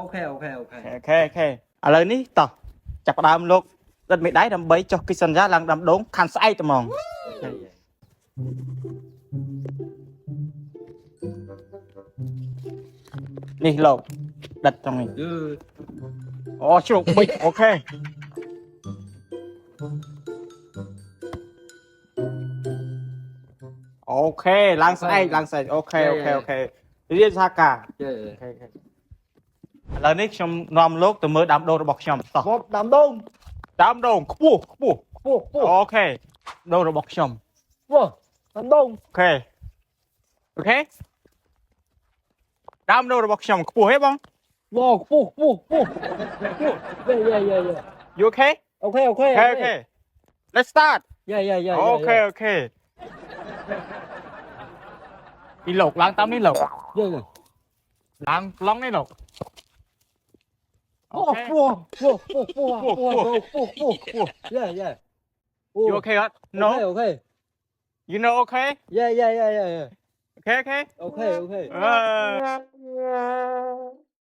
ok ok ok โอเคโอเคឥឡូវនេះតោះចាប់ផ្ដើមលោកដិតមេដៃដើម្បីចុះកិច្ចសន្យាឡើងដាំដងខាន់ស្អែកត្មង នេះលោកដិតត្រង់នេះ ừ អូជ្រុកប៊ិចអូខេអូខេឡើងស្អែកឡើងស្អែកអូខេអូខេអូខេរៀនសហការ chơi ឥឡូវនេះខ្ញុំនាំលោកទៅមើលដើមដូងរបស់ខ្ញុំតោះ một đám đông ដើមដូងខ្ពស់ខ្ពស់ phụ phụ អូខេដូងរបស់ខ្ញុំ phụ đám đông អូខេអូខេដើមដូងរបស់ខ្ញុំខ្ពស់ហេបង wow phụ phụ phụ phụ yeah yeah yeah yeah you okay ok ok okay okay let's start yeah yeah yeah អូខេអូខេពីលោកឡើងតាមនេះលោក yeah yeah ឡើងឡងនេះលោក phụ phụ phụ phụ phụ phụ phụ phụ yeah yeah you okay what no ok ok you know okay yeah yeah yeah yeah yeah okay okay ok ok អឺ